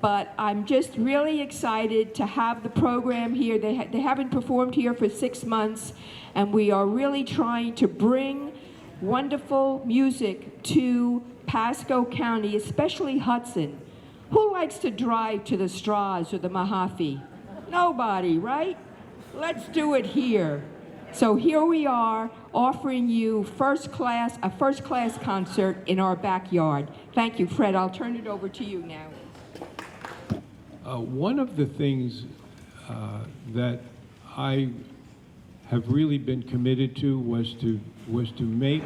but I'm just really excited to have the program here. They haven't performed here for 6 months, and we are really trying to bring wonderful music to Pasco County, especially Hudson. Who likes to drive to the Straws or the Mahaffey? Nobody, right? Let's do it here. So here we are offering you a first-class concert in our backyard. Thank you, Fred. I'll turn it over to you now. One of the things that I have really been committed to was to make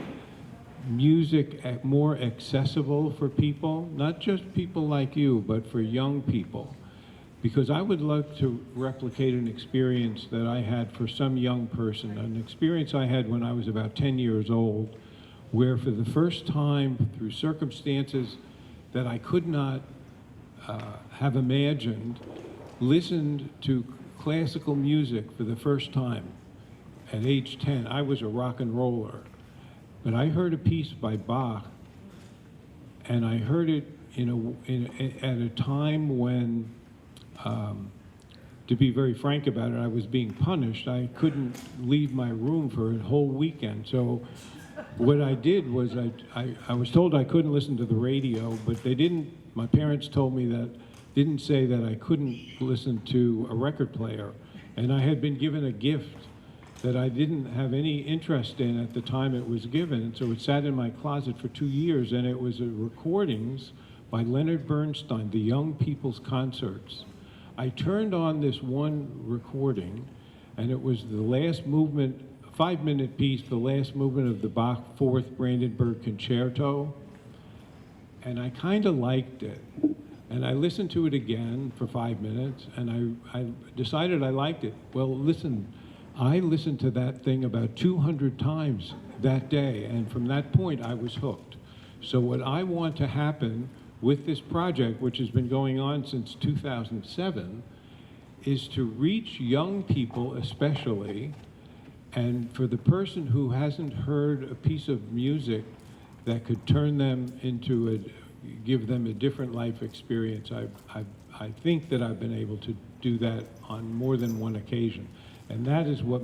music more accessible for people, not just people like you, but for young people. Because I would love to replicate an experience that I had for some young person, an experience I had when I was about 10 years old, where for the first time, through circumstances that I could not have imagined, listened to classical music for the first time. At age 10, I was a rock and roller. But I heard a piece by Bach, and I heard it at a time when, to be very frank about it, I was being punished. I couldn't leave my room for a whole weekend. So what I did was I was told I couldn't listen to the radio, but my parents told me didn't say that I couldn't listen to a record player. And I had been given a gift that I didn't have any interest in at the time it was given. And so it sat in my closet for 2 years, and it was recordings by Leonard Bernstein, the Young People's Concerts. I turned on this one recording, and it was the last movement, a 5-minute piece, the last movement of the Bach Fourth Brandenburg Concerto, and I kind of liked it. And I listened to it again for 5 minutes, and I decided I liked it. Well, listen, I listened to that thing about 200 times that day, and from that point, I was hooked. So what I want to happen with this project, which has been going on since 2007, is to reach young people especially, and for the person who hasn't heard a piece of music that could turn them give them a different life experience. I think that I've been able to do that on more than one occasion. And that's what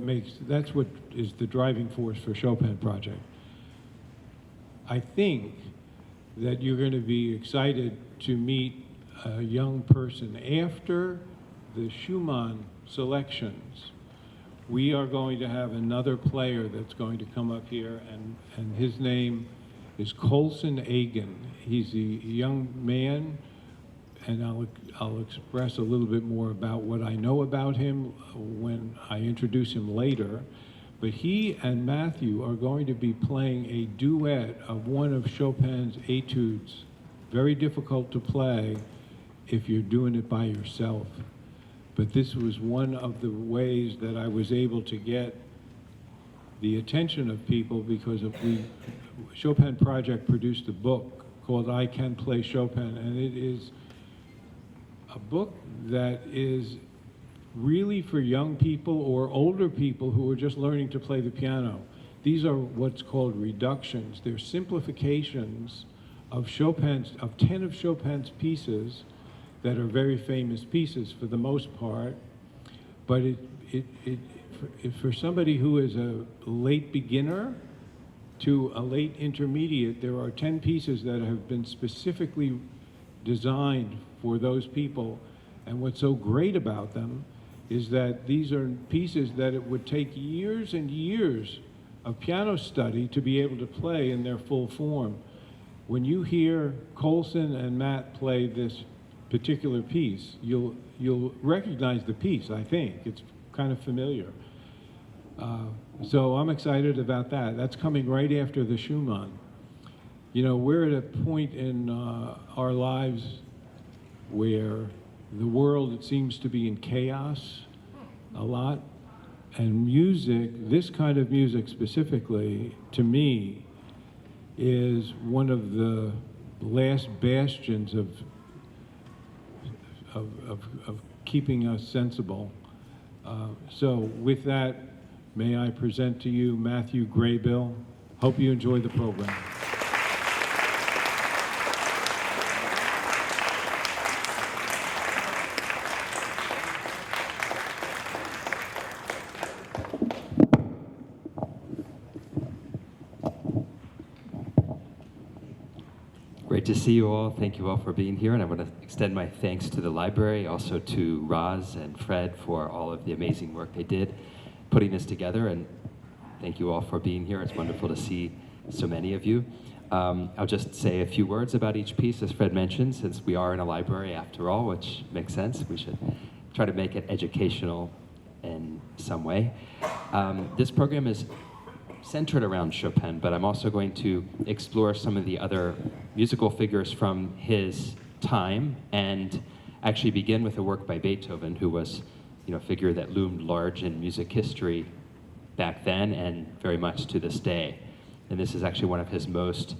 is the driving force for Chopin Project. I think that you're going to be excited to meet a young person. After the Schumann selections, we are going to have another player that's going to come up here, and his name is Colson Agan. He's a young man, and I'll express a little bit more about what I know about him when I introduce him later. But he and Matthew are going to be playing a duet of one of Chopin's etudes. Very difficult to play if you're doing it by yourself. But this was one of the ways that I was able to get the attention of people, because Chopin Project produced a book called I Can Play Chopin, and it is a book that is really for young people or older people who are just learning to play the piano. These are what's called reductions. They're simplifications of 10 of Chopin's pieces that are very famous pieces for the most part. But for somebody who is a late beginner to a late intermediate, there are 10 pieces that have been specifically designed for those people. And what's so great about them is that these are pieces that it would take years and years of piano study to be able to play in their full form. When you hear Colson and Matt play this particular piece, you'll recognize the piece, I think. It's kind of familiar. So I'm excited about that. That's coming right after the Schumann. You know, we're at a point in our lives where the world, it seems to be in chaos a lot, and music, this kind of music specifically, to me, is one of the last bastions of keeping us sensible. So with that, may I present to you Matthew Graybill. Hope you enjoy the program. Great to see you all. Thank you all for being here. And I want to extend my thanks to the library, also to Roz and Fred for all of the amazing work they did putting this together. And thank you all for being here. It's wonderful to see so many of you. I'll just say a few words about each piece, as Fred mentioned, since we are in a library after all, which makes sense. We should try to make it educational in some way. This program is centered around Chopin, but I'm also going to explore some of the other musical figures from his time and actually begin with a work by Beethoven, who was, a figure that loomed large in music history back then and very much to this day. And this is actually one of his most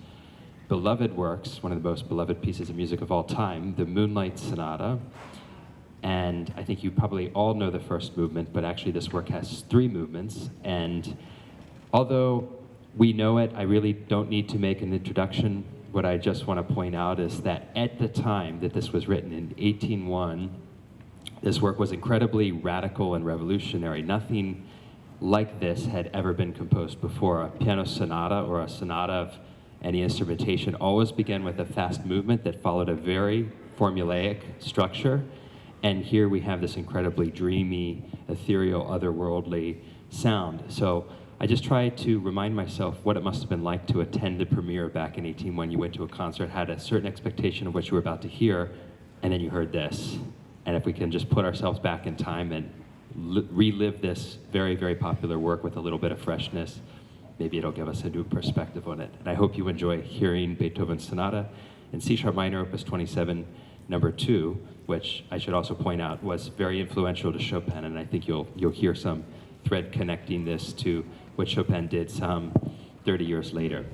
beloved works, one of the most beloved pieces of music of all time, the Moonlight Sonata. And I think you probably all know the first movement, but actually this work has 3 movements. And although we know it, I really don't need to make an introduction. What I just want to point out is that at the time that this was written in 1801, this work was incredibly radical and revolutionary. Nothing like this had ever been composed before. A piano sonata or a sonata of any instrumentation always began with a fast movement that followed a very formulaic structure. And here we have this incredibly dreamy, ethereal, otherworldly sound. So I just tried to remind myself what it must have been like to attend the premiere back in 18 when you went to a concert, had a certain expectation of what you were about to hear, and then you heard this. And if we can just put ourselves back in time and relive this very, very popular work with a little bit of freshness, maybe it'll give us a new perspective on it. And I hope you enjoy hearing Beethoven's Sonata in C-sharp minor, opus 27, number 2, which I should also point out was very influential to Chopin, and I think you'll hear some thread connecting this to what Chopin did some 30 years later.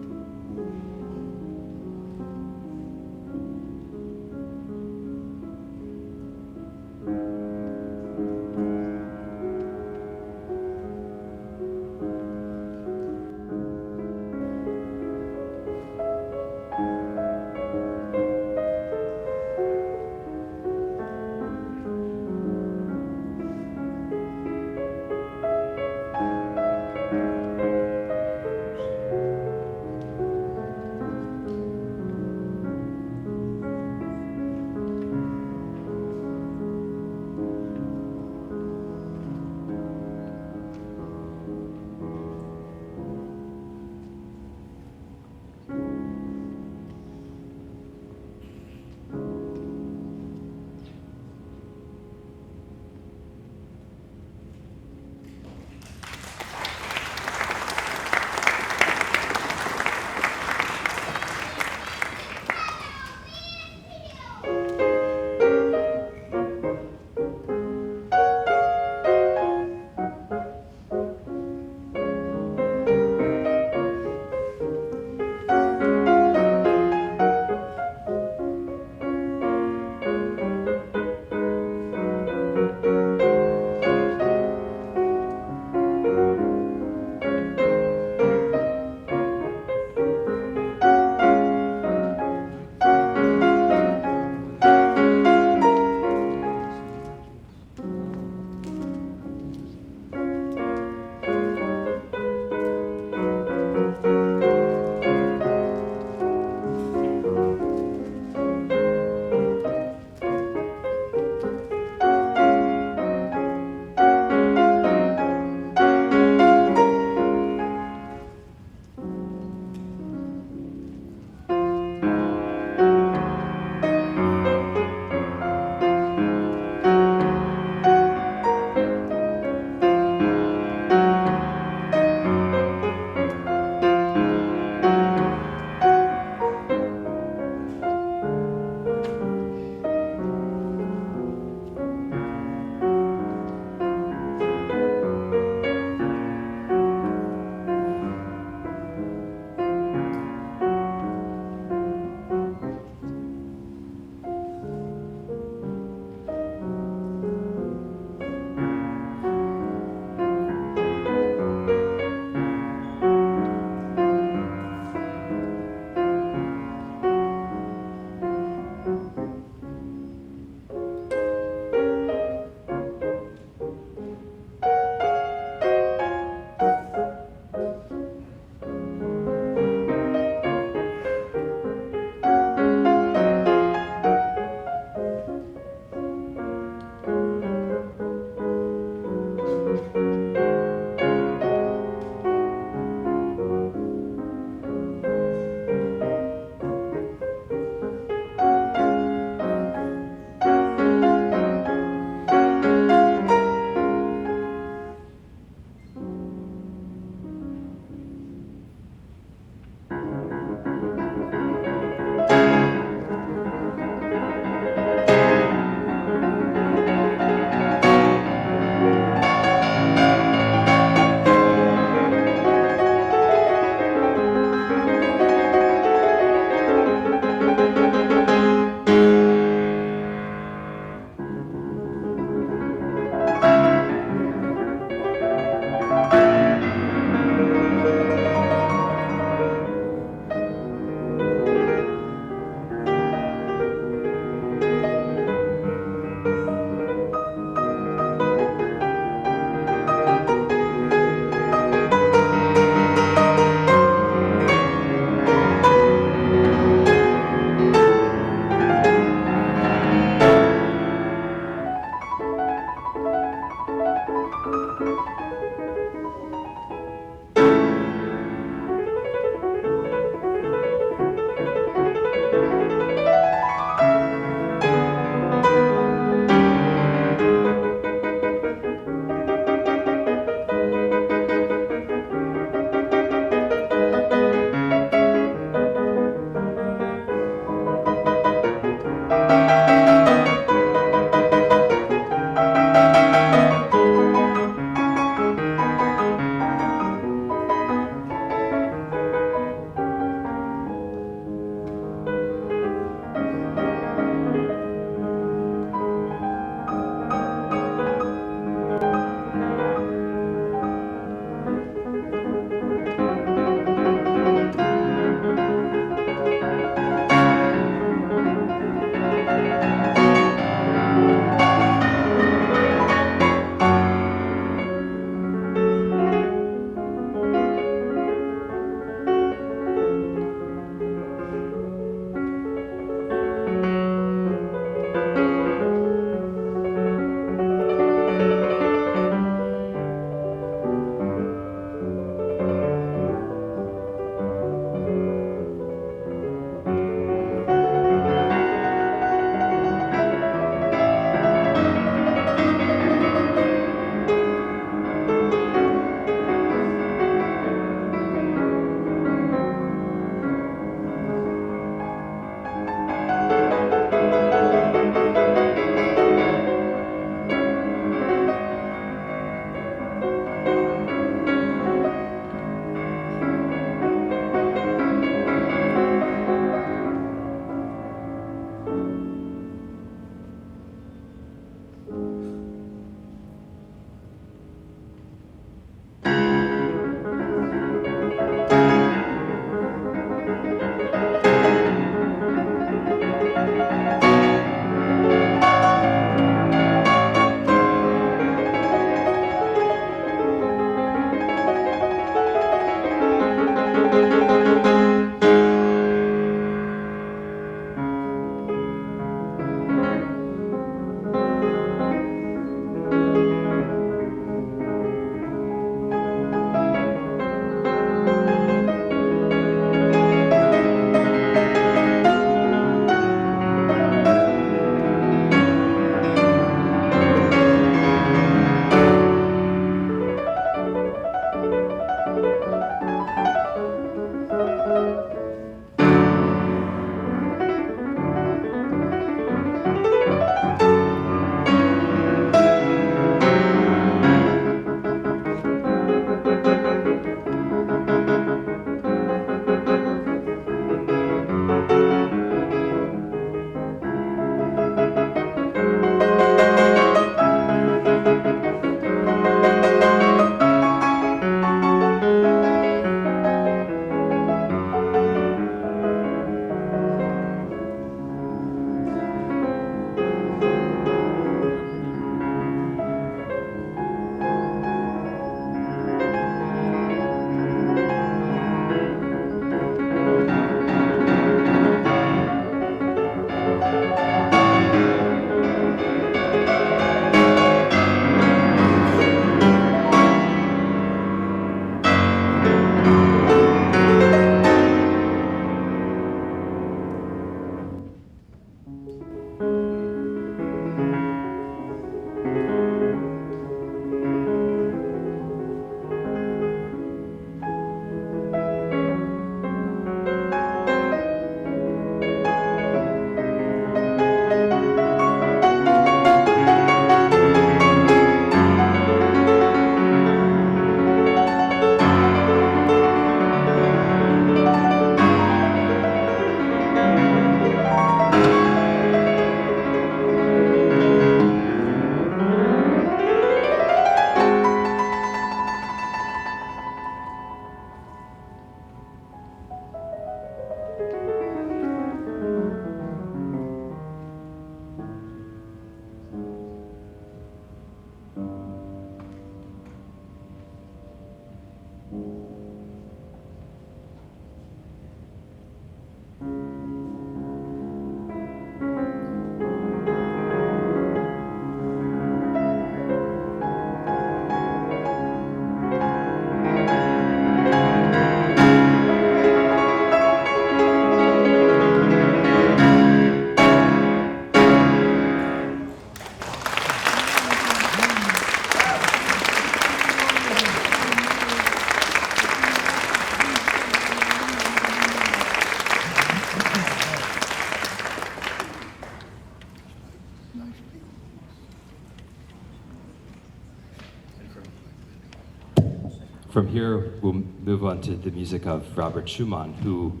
From here, we'll move on to the music of Robert Schumann, who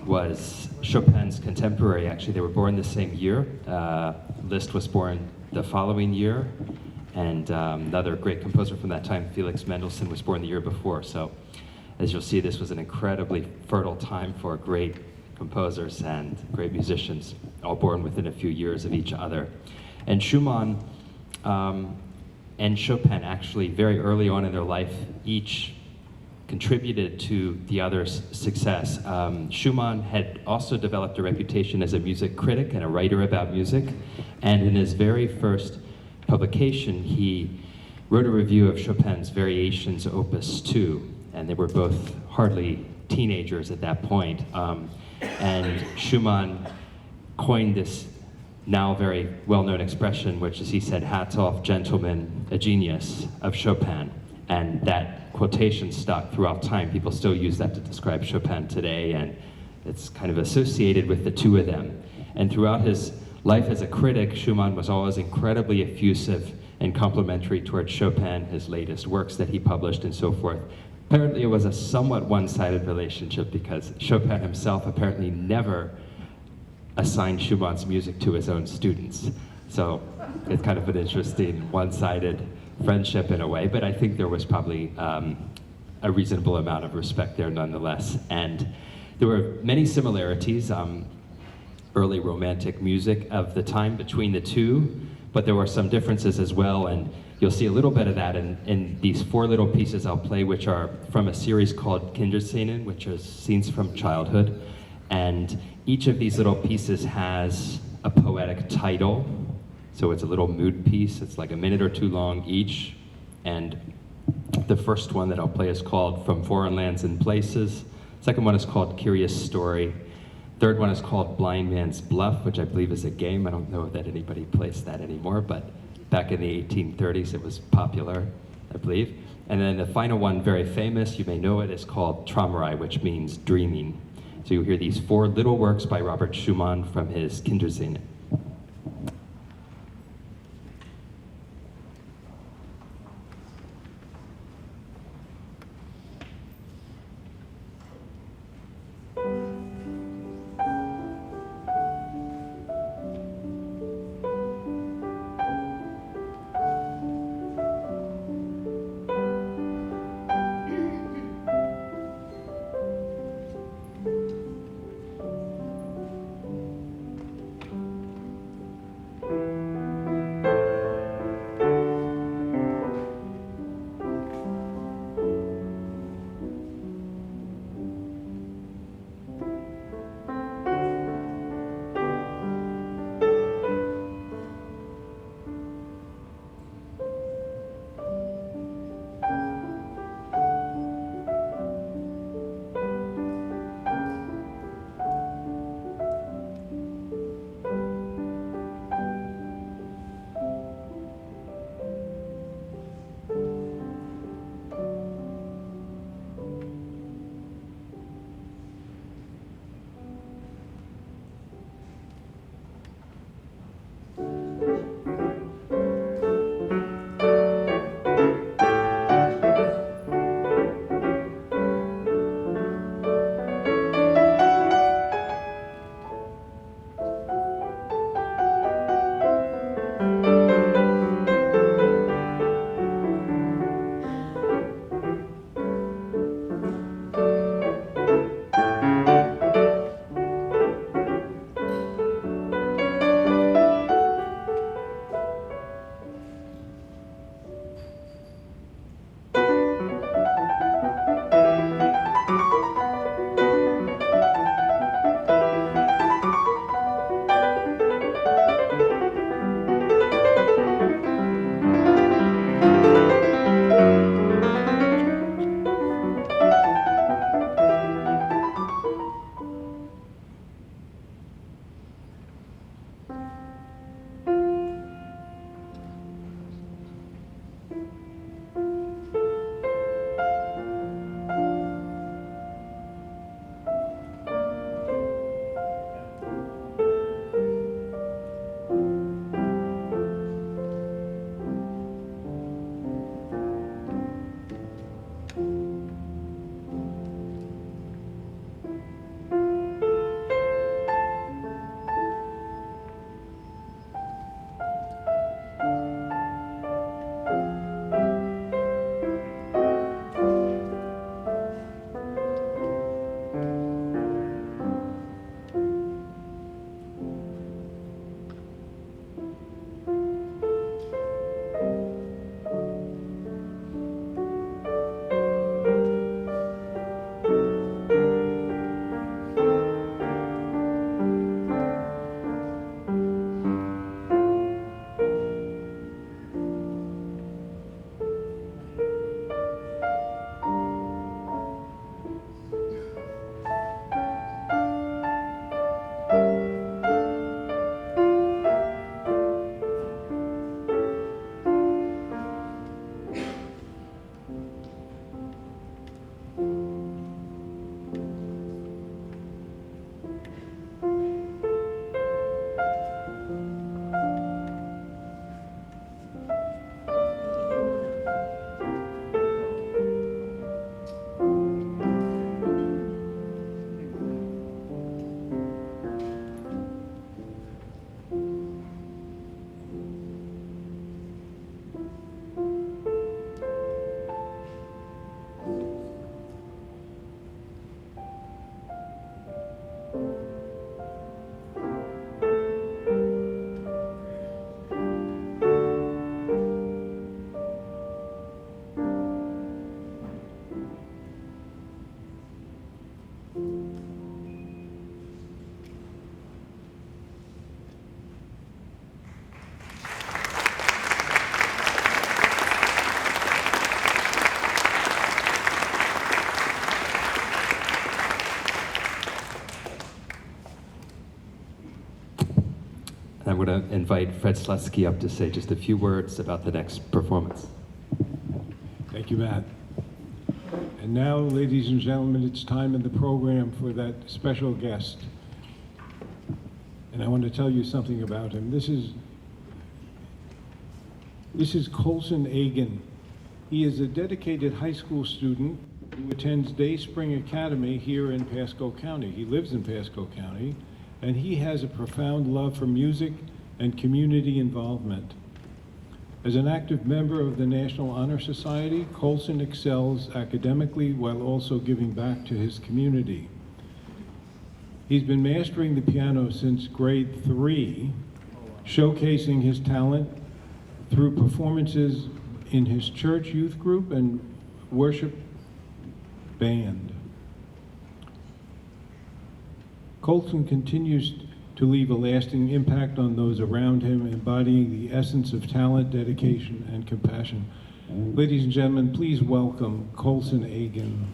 was Chopin's contemporary. Actually, they were born the same year. Liszt was born the following year, and another great composer from that time, Felix Mendelssohn, was born the year before. So, as you'll see, this was an incredibly fertile time for great composers and great musicians, all born within a few years of each other. And Schumann and Chopin, actually, very early on in their life, each contributed to the other's success. Schumann had also developed a reputation as a music critic and a writer about music, and in his very first publication, he wrote a review of Chopin's Variations Opus 2, and they were both hardly teenagers at that point. And Schumann coined this now very well-known expression, which is, he said, "Hats off, gentlemen, a genius of Chopin." And that quotation stuck throughout time. People still use that to describe Chopin today, and it's kind of associated with the two of them. And throughout his life as a critic, Schumann was always incredibly effusive and complimentary towards Chopin, his latest works that he published and so forth. Apparently it was a somewhat one-sided relationship, because Chopin himself apparently never assigned Schumann's music to his own students. So it's kind of an interesting one-sided friendship in a way, but I think there was probably a reasonable amount of respect there nonetheless. And there were many similarities, early romantic music of the time between the two, but there were some differences as well, and you'll see a little bit of that in these four little pieces I'll play, which are from a series called Kinderszenen, which is Scenes from Childhood. And each of these little pieces has a poetic title. So it's a little mood piece. It's like a minute or two long each. And the first one that I'll play is called From Foreign Lands and Places. Second one is called Curious Story. Third one is called Blind Man's Bluff, which I believe is a game. I don't know that anybody plays that anymore, but back in the 1830s it was popular, I believe. And then the final one, very famous, you may know it, is called Traumerei, which means dreaming. So you'll hear these 4 little works by Robert Schumann from his Kindersingen. I'm going to invite Fred Slesky up to say just a few words about the next performance. Thank you, Matt. And now, ladies and gentlemen, it's time in the program for that special guest. And I want to tell you something about him. This is Colson Agan. He is a dedicated high school student who attends Day Spring Academy here in Pasco County. He lives in Pasco County, and he has a profound love for music and community involvement. As an active member of the National Honor Society, Colson excels academically while also giving back to his community. He's been mastering the piano since grade 3, showcasing his talent through performances in his church youth group and worship band. Colson continues to leave a lasting impact on those around him, embodying the essence of talent, dedication, and compassion. Ladies and gentlemen, please welcome Colson Agan.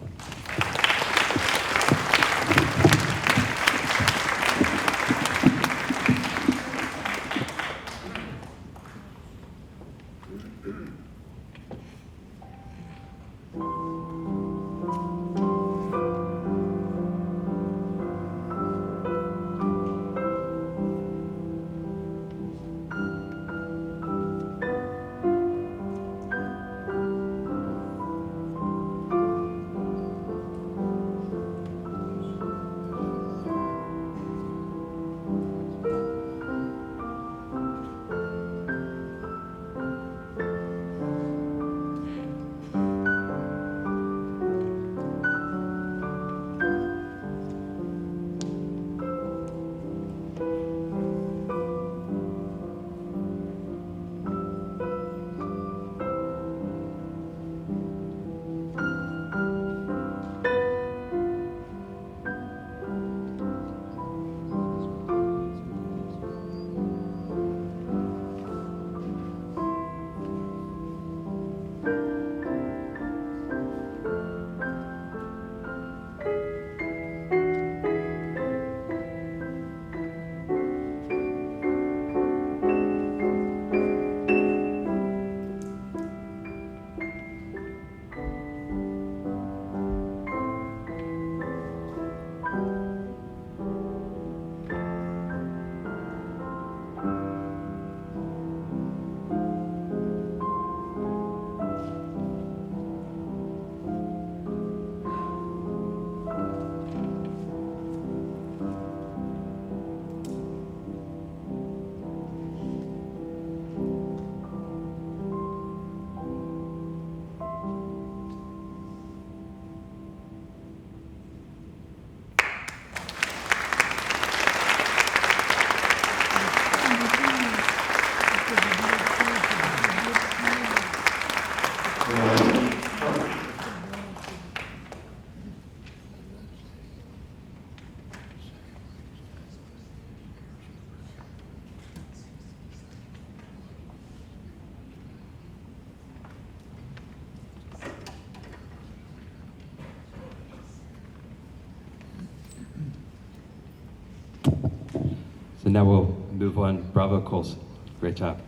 So now we'll move on. Bravo, Colson. Great job.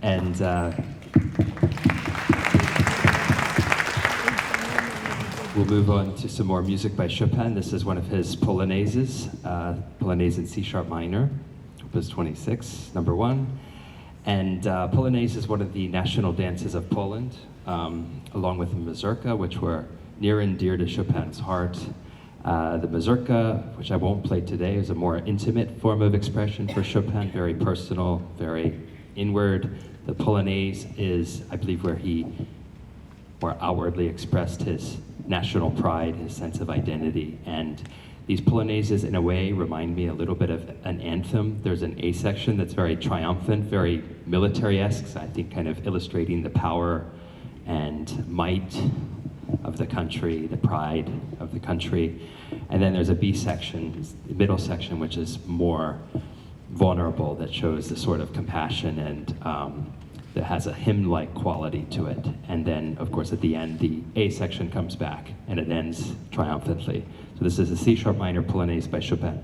And we'll move on to some more music by Chopin. This is one of his polonaises, Polonaise in C-sharp minor, Opus 26, number 1. And Polonaise is one of the national dances of Poland, along with the mazurka, which were near and dear to Chopin's heart. The mazurka, which I won't play today, is a more intimate form of expression for Chopin, very personal, very inward. The Polonaise is, I believe, where he more outwardly expressed his national pride, his sense of identity. And these Polonaises, in a way, remind me a little bit of an anthem. There's an A section that's very triumphant, very military-esque, I think kind of illustrating the power and might of the country, the pride of the country. And then there's a B section, the middle section, which is more vulnerable, that shows the sort of compassion and that has a hymn-like quality to it. And then, of course, at the end, the A section comes back and it ends triumphantly. So this is a C-sharp minor Polonaise by Chopin.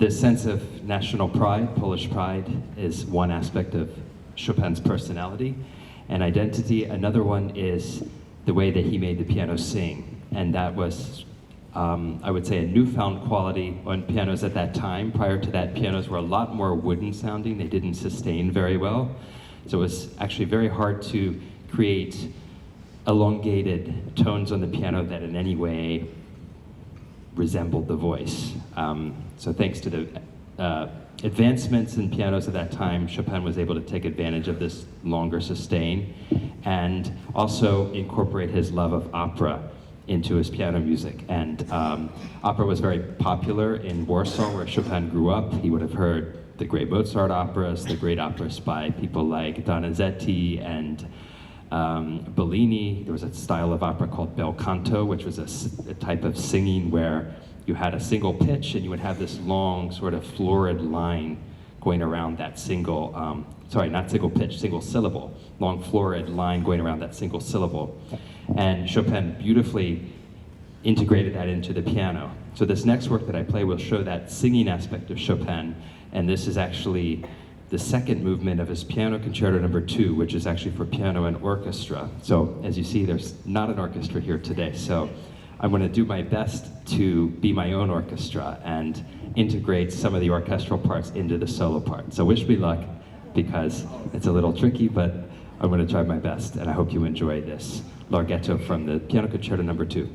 this sense of national pride, Polish pride, is one aspect of Chopin's personality and identity. Another one is the way that he made the piano sing. And that was, I would say, a newfound quality on pianos at that time. Prior to that, pianos were a lot more wooden sounding. They didn't sustain very well. So it was actually very hard to create elongated tones on the piano that in any way resembled the voice. So thanks to the advancements in pianos at that time, Chopin was able to take advantage of this longer sustain and also incorporate his love of opera into his piano music. And opera was very popular in Warsaw, where Chopin grew up. He would have heard the great Mozart operas, the great operas by people like Donizetti and Bellini. There was a style of opera called bel canto, which was a type of singing where you had a single pitch and you would have this long sort of florid line going around that single, sorry, not single pitch, single syllable, long florid line going around that single syllable. And Chopin beautifully integrated that into the piano. So this next work that I play will show that singing aspect of Chopin, and this is actually the second movement of his Piano Concerto No. 2, which is actually for piano and orchestra. So as you see, there's not an orchestra here today, so I'm going to do my best to be my own orchestra and integrate some of the orchestral parts into the solo part. So wish me luck, because it's a little tricky, but I'm going to try my best, and I hope you enjoy this Larghetto from the Piano Concerto No. 2.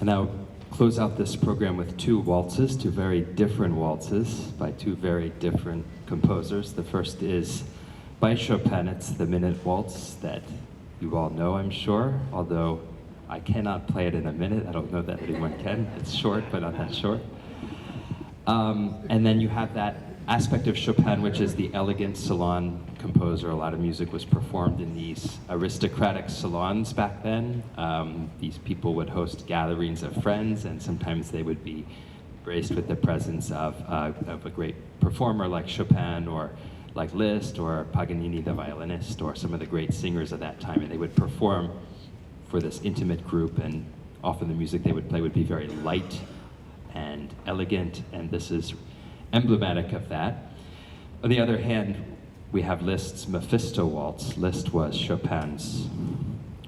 And now close out this program with two waltzes, two very different waltzes by two very different composers. The first is by Chopin. It's the Minute Waltz that you all know, I'm sure, although I cannot play it in a minute. I don't know that anyone can. It's short, but not that short. And then you have that aspect of Chopin, which is the elegant salon composer. A lot of music was performed in these aristocratic salons back then. These people would host gatherings of friends, and sometimes they would be graced with the presence of a great performer like Chopin, or like Liszt, or Paganini the violinist, or some of the great singers of that time, and they would perform for this intimate group, and often the music they would play would be very light and elegant, and this is emblematic of that. On the other hand, we have Liszt's Mephisto Waltz. Liszt was Chopin's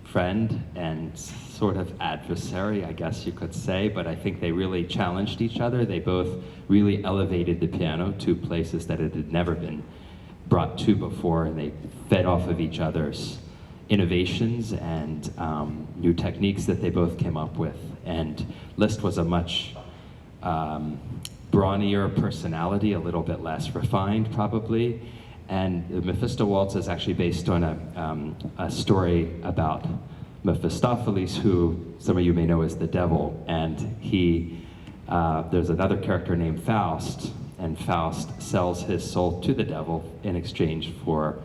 friend and sort of adversary, I guess you could say, but I think they really challenged each other. They both really elevated the piano to places that it had never been brought to before, and they fed off of each other's innovations and new techniques that they both came up with. And Liszt was a much brawnier personality, a little bit less refined probably. And the Mephisto Waltz is actually based on a story about Mephistopheles, who some of you may know as the devil. And there's another character named Faust, and Faust sells his soul to the devil in exchange for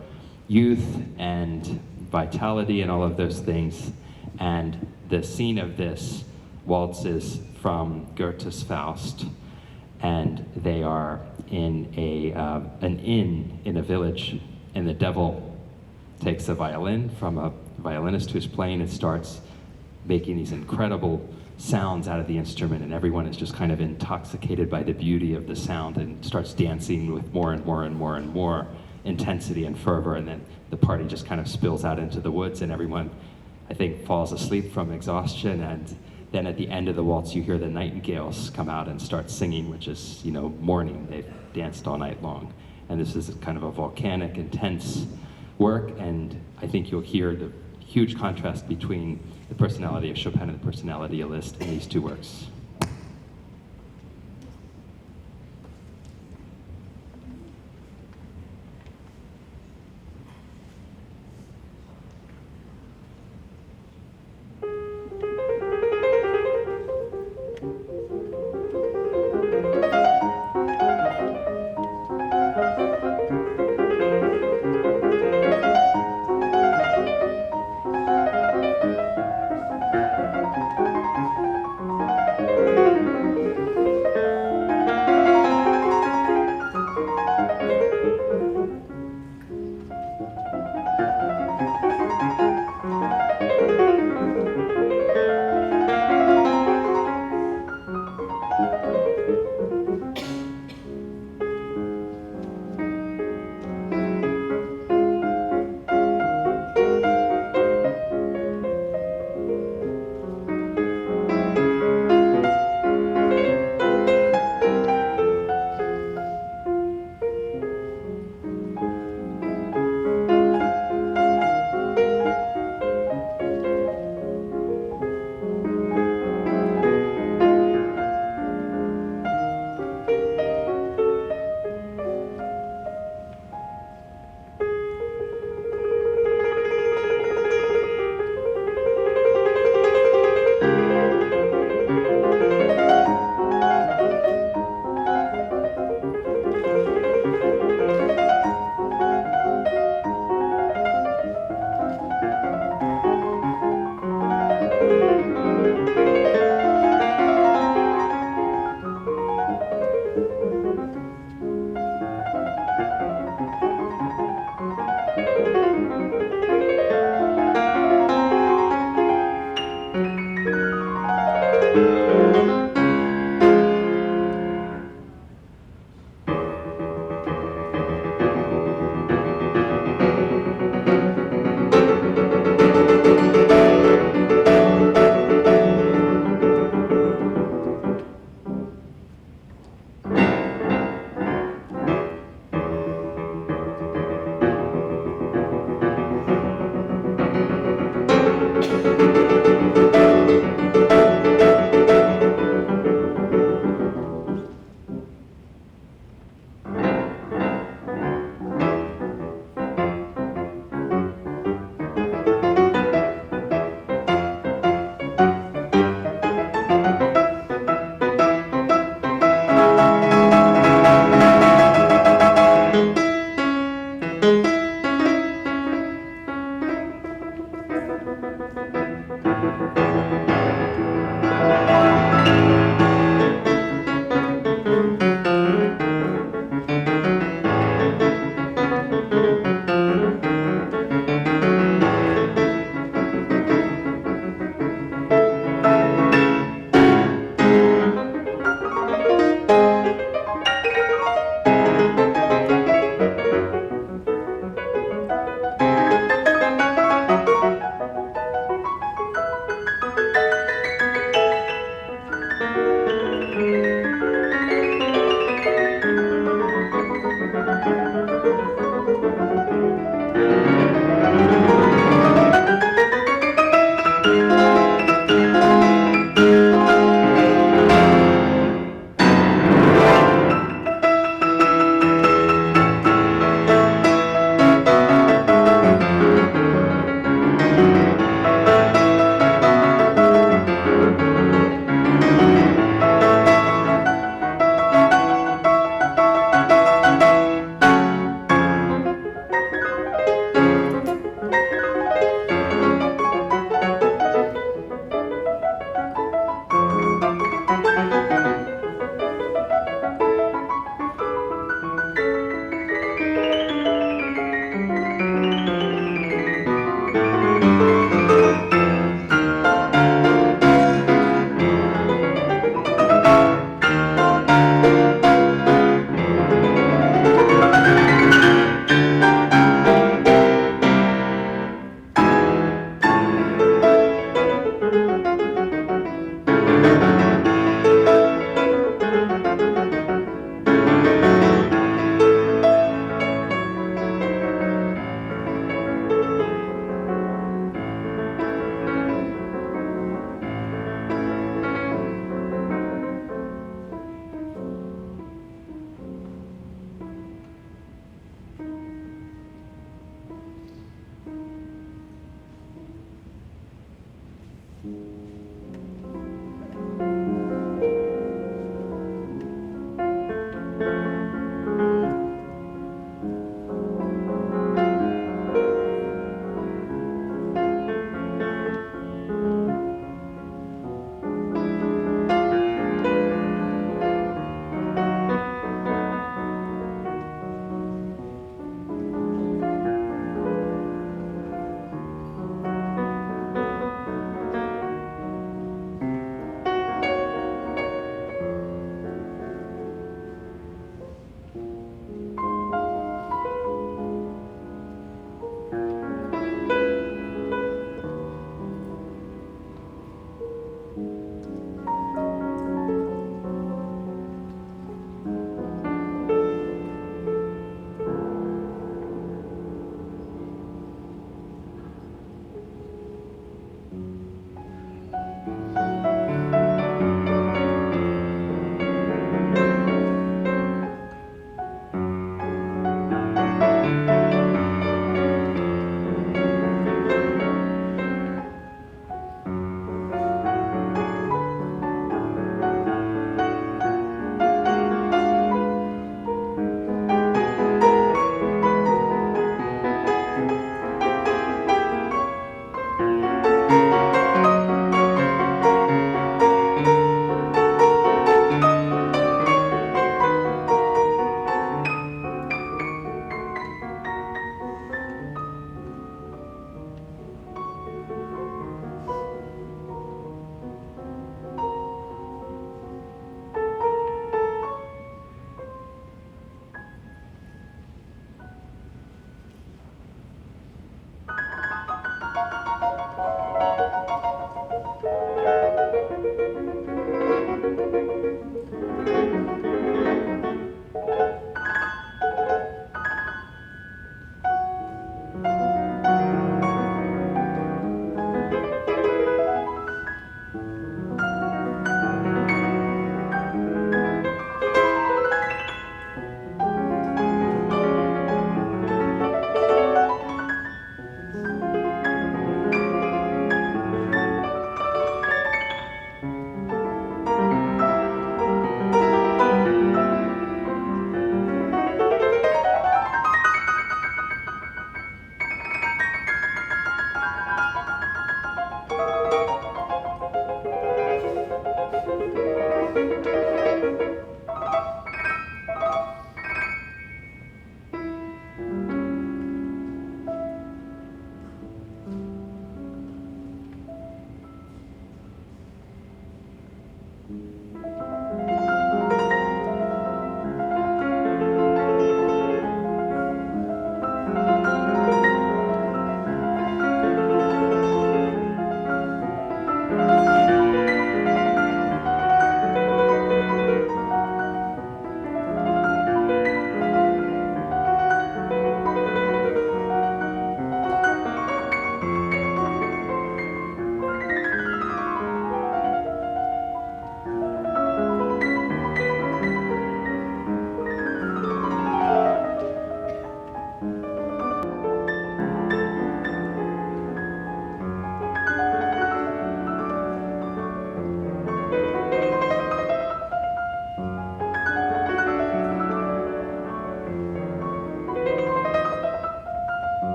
youth and vitality and all of those things. And the scene of this waltz is from Goethe's Faust, and they are in an inn in a village, and the devil takes a violin from a violinist who's playing and starts making these incredible sounds out of the instrument, and everyone is just kind of intoxicated by the beauty of the sound and starts dancing with more and more and more and more intensity and fervor, and then the party just kind of spills out into the woods, and everyone, I think, falls asleep from exhaustion. And then at the end of the waltz, you hear the nightingales come out and start singing, which is, mourning. They've danced all night long. And this is kind of a volcanic, intense work, and I think you'll hear the huge contrast between the personality of Chopin and the personality of Liszt in these two works.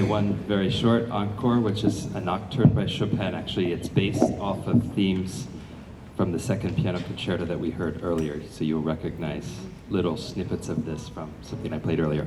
play one very short encore, which is a nocturne by Chopin. Actually, it's based off of themes from the second piano concerto that we heard earlier, so you'll recognize little snippets of this from something I played earlier.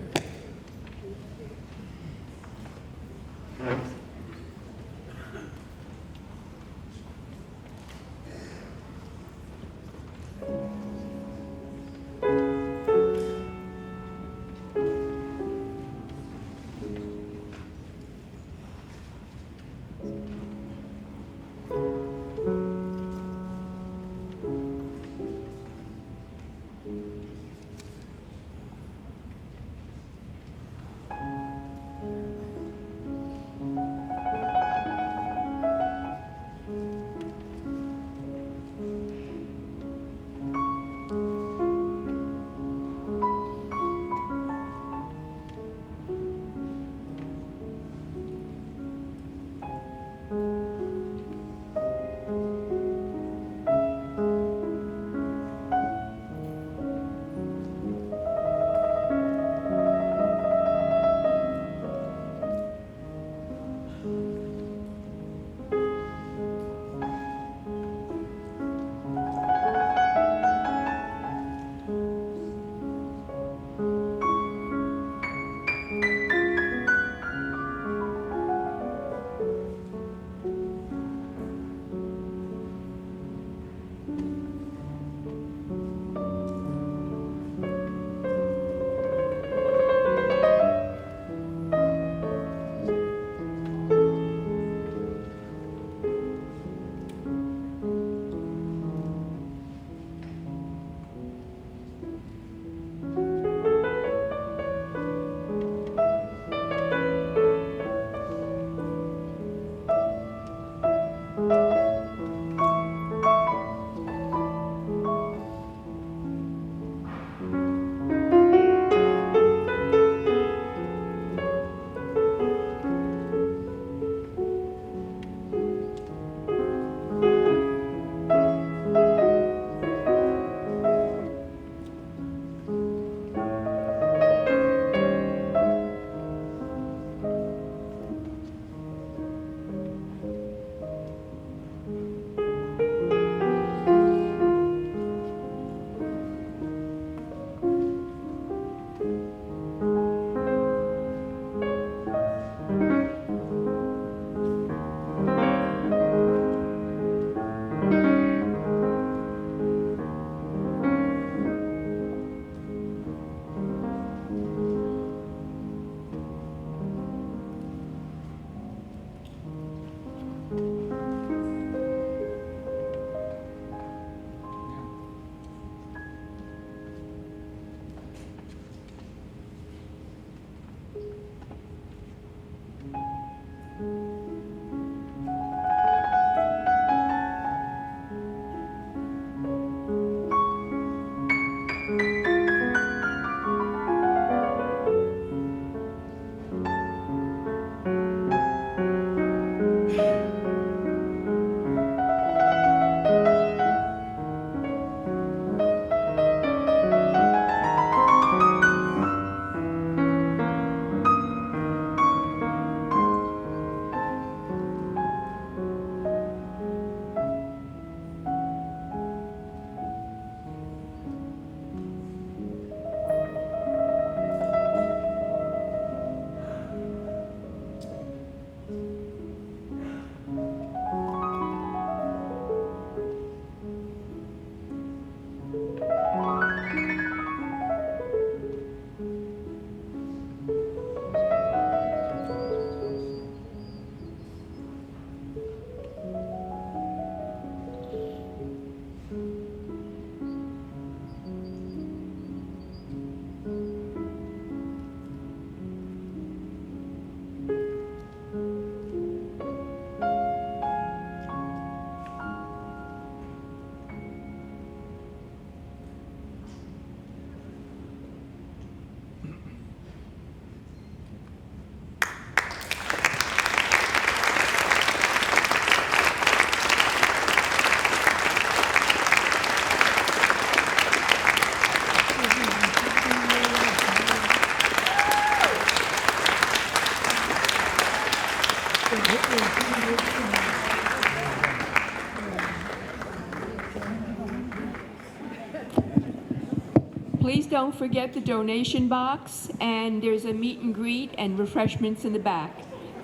please don't forget the donation box, and there's a meet and greet and refreshments in the back.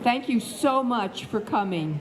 Thank you so much for coming.